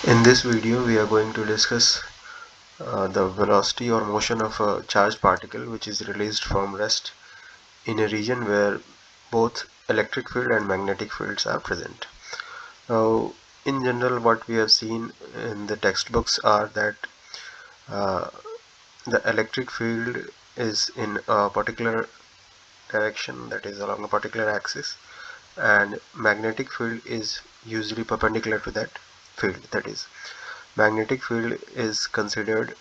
In this video, we are going to discuss the velocity or motion of a charged particle which is released from rest in a region where both electric field and magnetic fields are present. Now, in general, what we have seen in the textbooks are that uh, the electric field is in a particular direction, that is along a particular axis, and magnetic field is usually perpendicular to that field. That is, magnetic field is considered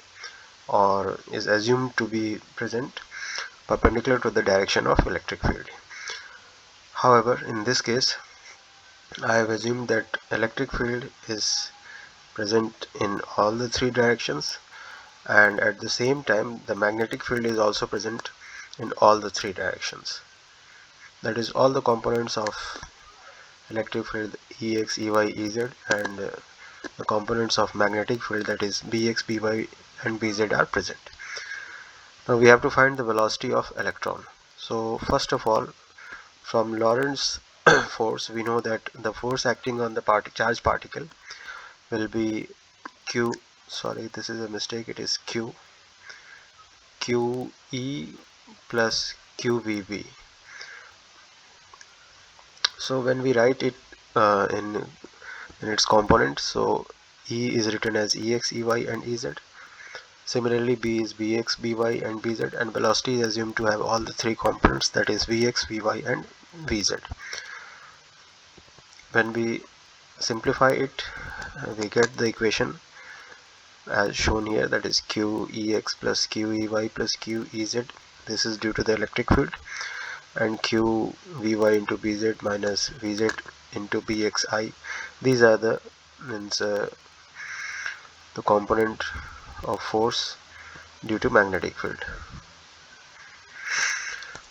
or is assumed to be present perpendicular to the direction of electric field. However, in this case, I have assumed that electric field is present in all the three directions, and at the same time the magnetic field is also present in all the three directions. That is, all the components of electric field Ex, Ey, Ez, and the components of magnetic field, that is Bx, By, and Bz, are present. Now we have to find the velocity of electron. So first of all, from Lorentz force, we know that the force acting on the charged particle will be Q. Sorry, this is a mistake. It is QE plus QVB. So when we write it in its components, so E is written as Ex, Ey, and Ez. Similarly, B is Bx, By, and Bz, and velocity is assumed to have all the three components, that is Vx, Vy, and Vz. When we simplify it, we get the equation as shown here, that is Qex plus Qey plus Qez. This is due to the electric field, and Qvy into Bz minus Vz into Bxi. These are the component of force due to magnetic field.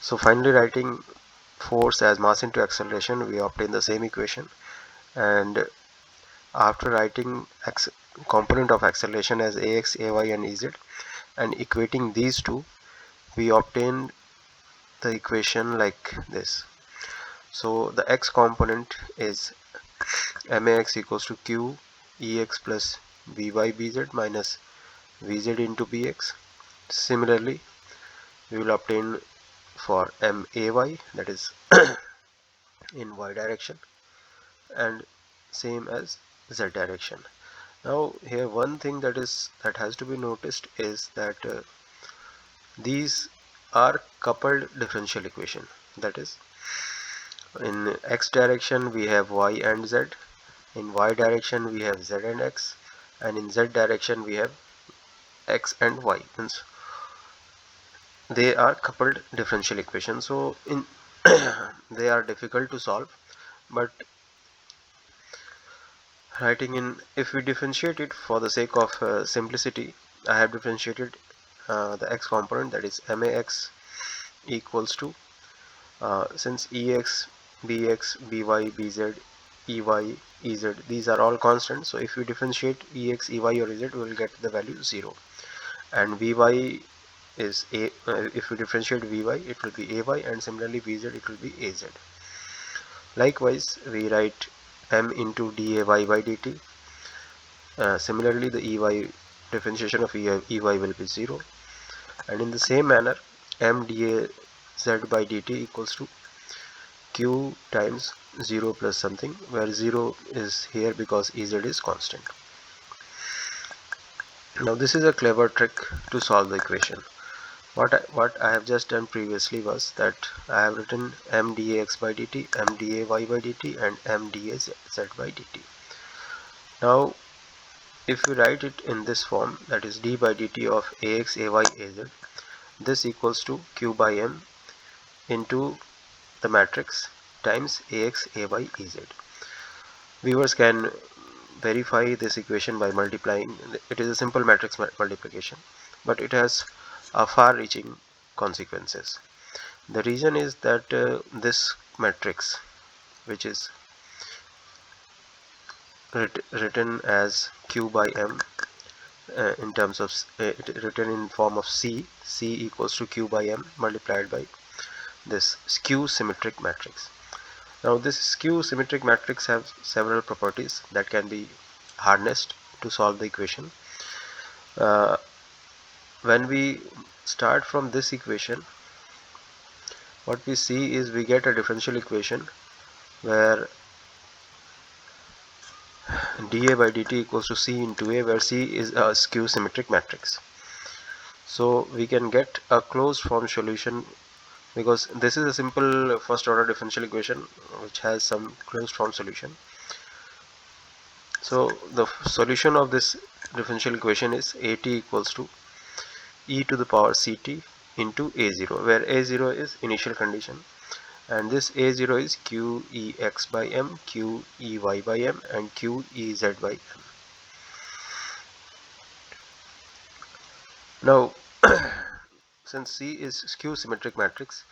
So finally, writing force as mass into acceleration, we obtain the same equation, and after writing component of acceleration as Ax, Ay, and Ez and equating these two, we obtain the equation like this. So the x component is max equals to q ex plus vy bz minus vz into bx. Similarly, we will obtain for may, that is in y direction, and same as z direction. Now here one thing that has to be noticed is that these are coupled differential equation. That is, in x direction we have y and z, in y direction we have z and x, and in z direction we have x and y. Means they are coupled differential equations, so in they are difficult to solve, but writing in, if we differentiate it for the sake of simplicity, I have differentiated the x component, that is max equals to since ex, bx, by, bz, ey, ez, these are all constants, so if we differentiate ex, ey, or ez, we will get the value 0, and vy is if we differentiate vy, it will be ay, and similarly vz, it will be az. Likewise, we write m into dy by dt. Similarly, the ey differentiation of ey will be 0, and in the same manner, m dz by dt equals to q times 0 plus something, where 0 is here because ez is constant. Now this is a clever trick to solve the equation. What I have just done previously was that I have written m dx by dt, m dy by dt, and m dz by dt. Now if we write it in this form, that is d by dt of ax, ay, az, this equals to q by m into the matrix times ax, ay, az. Viewers can verify this equation by multiplying. It is a simple matrix multiplication, but it has far-reaching consequences. The reason is that this matrix, which is written as q by m in terms of written in form of c equals to q by m multiplied by this skew symmetric matrix. Now this skew symmetric matrix has several properties that can be harnessed to solve the equation. When we start from this equation, what we see is we get a differential equation where dA by dt equals to C into A, where C is a skew symmetric matrix. So we can get a closed form solution, because this is a simple first order differential equation which has some closed form solution. So the solution of this differential equation is AT equals to e to the power Ct into A0, where A0 is initial condition, and this A0 is QEx by m, QEy by m, and QEz by m. Now since C is skew symmetric matrix,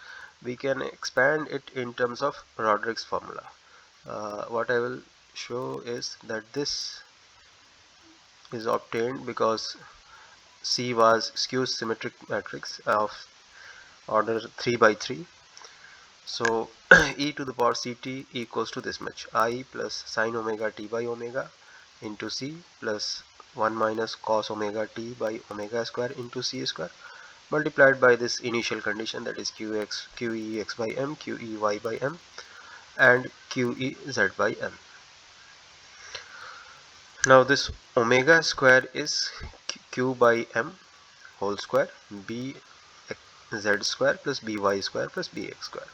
we can expand it in terms of Roderick's formula. What I will show is that this is obtained because C was skew symmetric matrix of order 3 by 3. So e to the power Ct equals to this much: I plus sine omega t by omega into C plus 1 minus cos omega t by omega square into C square, multiplied by this initial condition, that is QEx by m, QEy by m, and QEz by m. Now this omega square is q by m whole square, b z square plus by square plus bx square.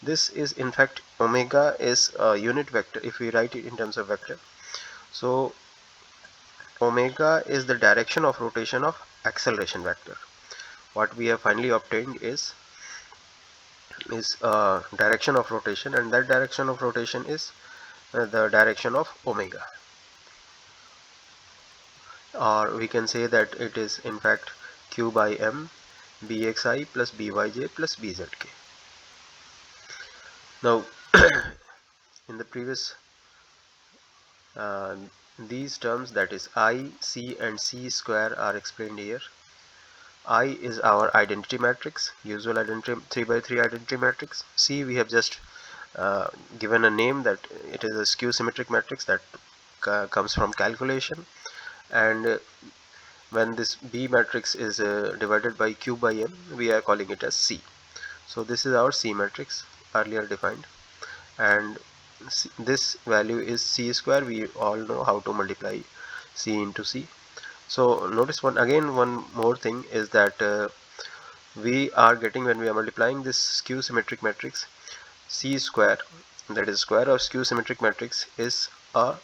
This is, in fact, omega is a unit vector if we write it in terms of vector. So omega is the direction of rotation of acceleration vector. What we have finally obtained is direction of rotation, and that direction of rotation is the direction of omega, or we can say that it is in fact q by m bxi plus byj plus bzk. Now in the previous these terms, that is I, C and C square, are explained here. I is our identity matrix, usual identity 3 by 3 identity matrix. C we have just given a name, that it is a skew symmetric matrix that comes from calculation, and when this B matrix is divided by Q by M, we are calling it as C. So this is our C matrix earlier defined, and this value is C square. We all know how to multiply C into C. So notice one more thing is that we are getting, when we are multiplying this skew symmetric matrix, C square, that is square of skew symmetric matrix, is a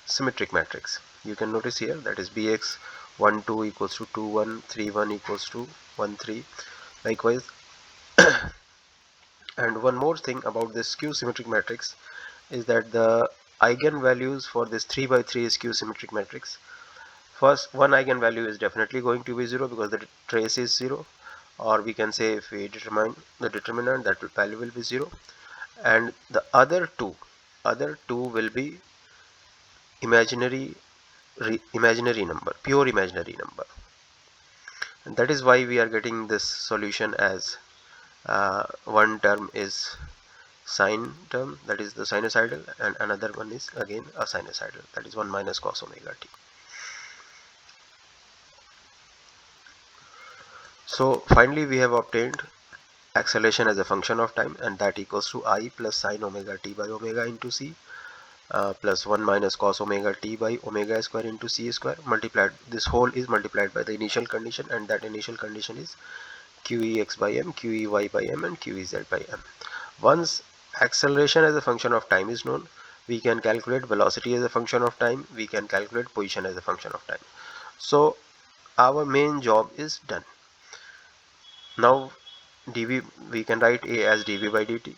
symmetric matrix. You can notice here that is Bx 1 2 equals to 2 1, 3 1 equals to 1 3, likewise. And one more thing about this skew symmetric matrix is that the eigenvalues for this 3 by 3 skew symmetric matrix, first one eigenvalue is definitely going to be 0 because the trace is 0, or we can say if we determine the determinant, that value will be 0, and the other two will be imaginary number, pure imaginary number, and that is why we are getting this solution as one term is sine term, that is the sinusoidal, and another one is again a sinusoidal, that is 1 minus cos omega t. So finally we have obtained acceleration as a function of time, and that equals to I plus sine omega t by omega into C plus 1 minus cos omega t by omega square into C square, multiplied, this whole is multiplied by the initial condition, and that initial condition is QEx by m, QEy by m, and QEz by m. Once acceleration as a function of time is known, we can calculate velocity as a function of time, we can calculate position as a function of time. So our main job is done. Now dv, we can write A as dv by dt,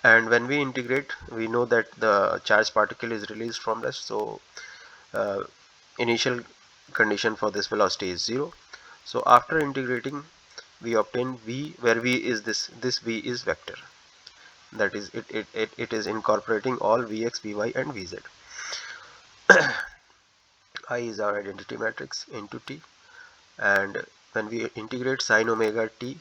and when we integrate, we know that the charged particle is released from rest, so initial condition for this velocity is 0. So after integrating, we obtain v, where v is this v is vector, that is it is incorporating all vx, vy and vz. I is our identity matrix into t, and when we integrate sine omega t,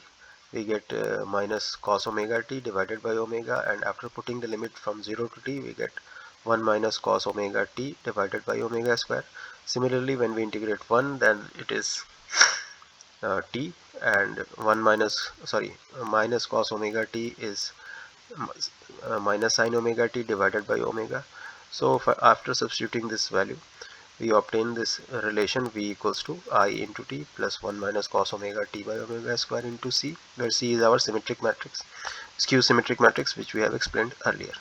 we get minus cos omega t divided by omega, and after putting the limit from 0 to t, we get 1 minus cos omega t divided by omega square. Similarly, when we integrate 1, then it is t, and 1 minus cos omega t is minus sin omega t divided by omega. So after substituting this value, we obtain this relation v equals to I into t plus 1 minus cos omega t by omega square into c, where c is our symmetric matrix, skew symmetric matrix, which we have explained earlier.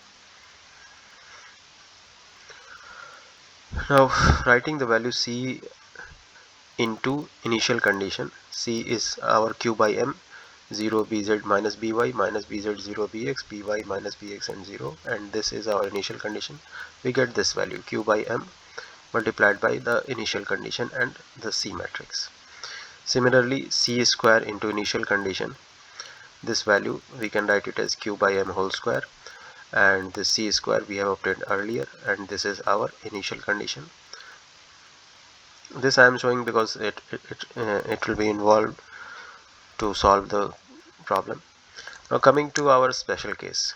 Now, writing the value c into initial condition, c is our q by m, 0 bz minus by minus bz 0 bx, by minus bx and 0, and this is our initial condition. We get this value q by m multiplied by the initial condition and the c matrix. Similarly, c square into initial condition, this value we can write it as q by m whole square, and the c square we have obtained earlier, and this is our initial condition. This I am showing because it will be involved to solve the problem. Now coming to our special case,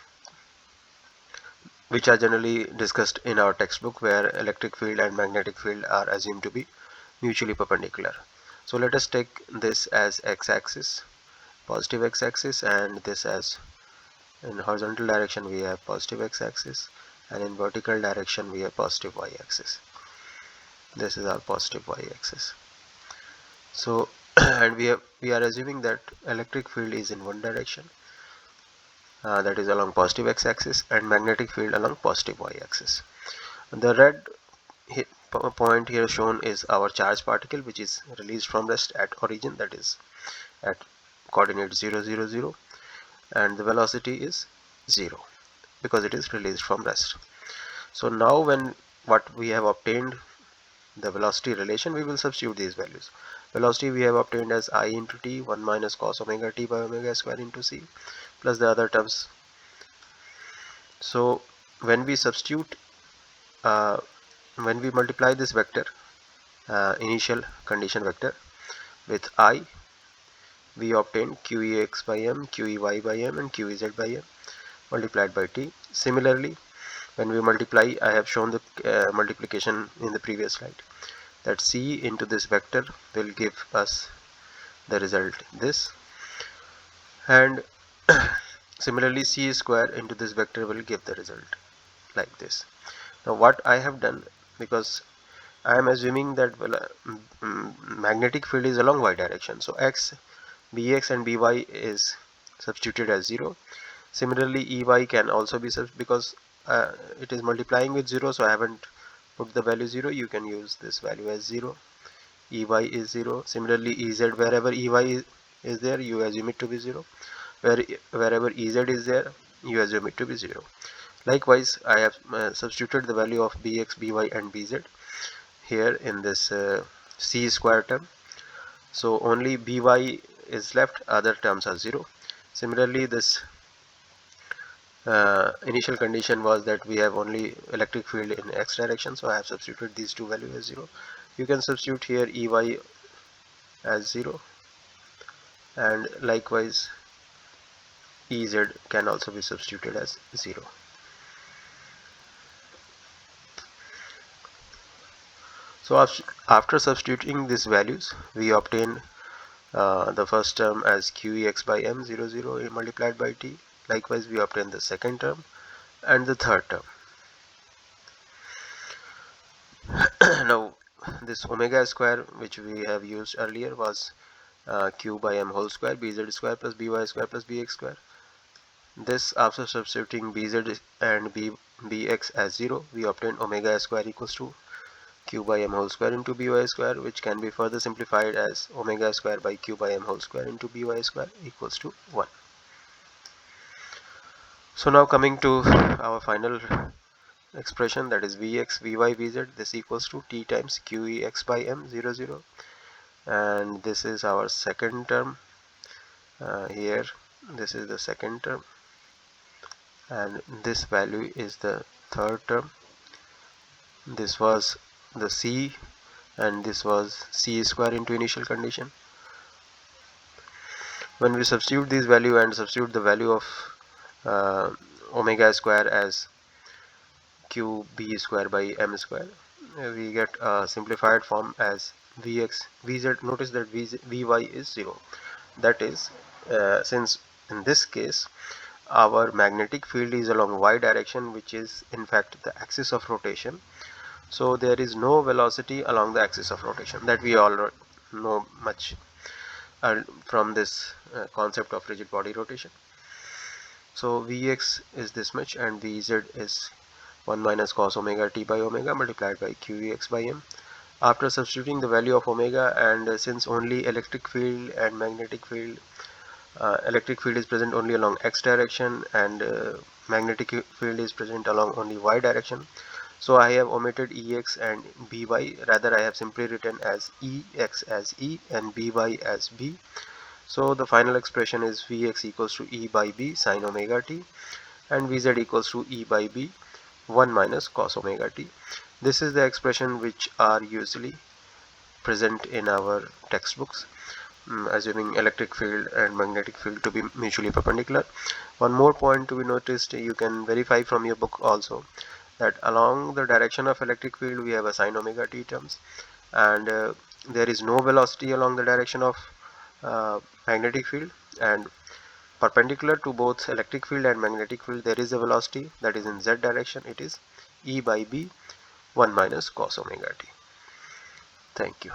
which are generally discussed in our textbook, where electric field and magnetic field are assumed to be mutually perpendicular. So let us take this as x-axis, positive x-axis, and this as, in horizontal direction we have positive x-axis, and in vertical direction we have positive y-axis. This is our positive y-axis. So and we are assuming that electric field is in one direction, that is along positive x-axis, and magnetic field along positive y-axis. The red point here shown is our charged particle, which is released from rest at origin, that is at coordinate 0 0 0, and the velocity is 0 because it is released from rest. So now when what we have obtained the velocity relation, we will substitute these values. Velocity we have obtained as I into t, 1 minus cos omega t by omega square into c, plus the other terms. So when we substitute, when we multiply this vector, initial condition vector, with I, we obtain qex by m, qey by m, and qz by m multiplied by t. Similarly, when we multiply, I have shown the multiplication in the previous slide, that c into this vector will give us the result this, and similarly c square into this vector will give the result like this. Now what I have done, because I am assuming that magnetic field is along y direction, so x, bx and by is substituted as 0. Similarly, ey can also be because it is multiplying with 0, so I haven't put the value 0. You can use this value as 0. Ey is 0. Similarly, ez, wherever ey is there, you assume it to be 0. Wherever ez is there, you assume it to be 0. Likewise, I have substituted the value of bx, by and bz here in this c square term. So only by is left, other terms are 0. Similarly, this initial condition was that we have only electric field in x direction, so I have substituted these two values as 0. You can substitute here ey as 0, and likewise ez can also be substituted as 0. So after substituting these values, we obtain the first term as qex by m 0 0 multiplied by t. Likewise, we obtain the second term and the third term. Now this omega square, which we have used earlier, was q by m whole square, bz square plus by square plus bx square. This, after substituting bz and bx as 0, we obtain omega square equals to q by m whole square into by square, which can be further simplified as omega square by q by m whole square into by square equals to 1. So now coming to our final expression, that is vx, vy, vz, this equals to t times qex by m 0 0, and this is our second term. Here this is the second term, and this value is the third term. This was the c, and this was c square into initial condition. When we substitute this value and substitute the value of omega square as q b square by m square. We get a simplified form as vx vz. Notice that vy is 0. That is, since in this case our magnetic field is along y direction, which is in fact the axis of rotation, so there is no velocity along the axis of rotation. That we all know much from this concept of rigid body rotation. So Vx is this much and Vz is 1 minus cos omega t by omega multiplied by qvx by m. After substituting the value of omega, and since only electric field and magnetic field, electric field is present only along x direction and magnetic field is present along only y direction, so I have omitted ex and by. Rather, I have simply written as ex as e and by as b. So the final expression is Vx equals to e by b sine omega t and Vz equals to e by b 1 minus cos omega t. This is the expression which are usually present in our textbooks, assuming electric field and magnetic field to be mutually perpendicular. One more point to be noticed, you can verify from your book also, that along the direction of electric field we have a sine omega t terms, and there is no velocity along the direction of magnetic field, and perpendicular to both electric field and magnetic field there is a velocity, that is in z direction. It is e by b 1 minus cos omega t. Thank you.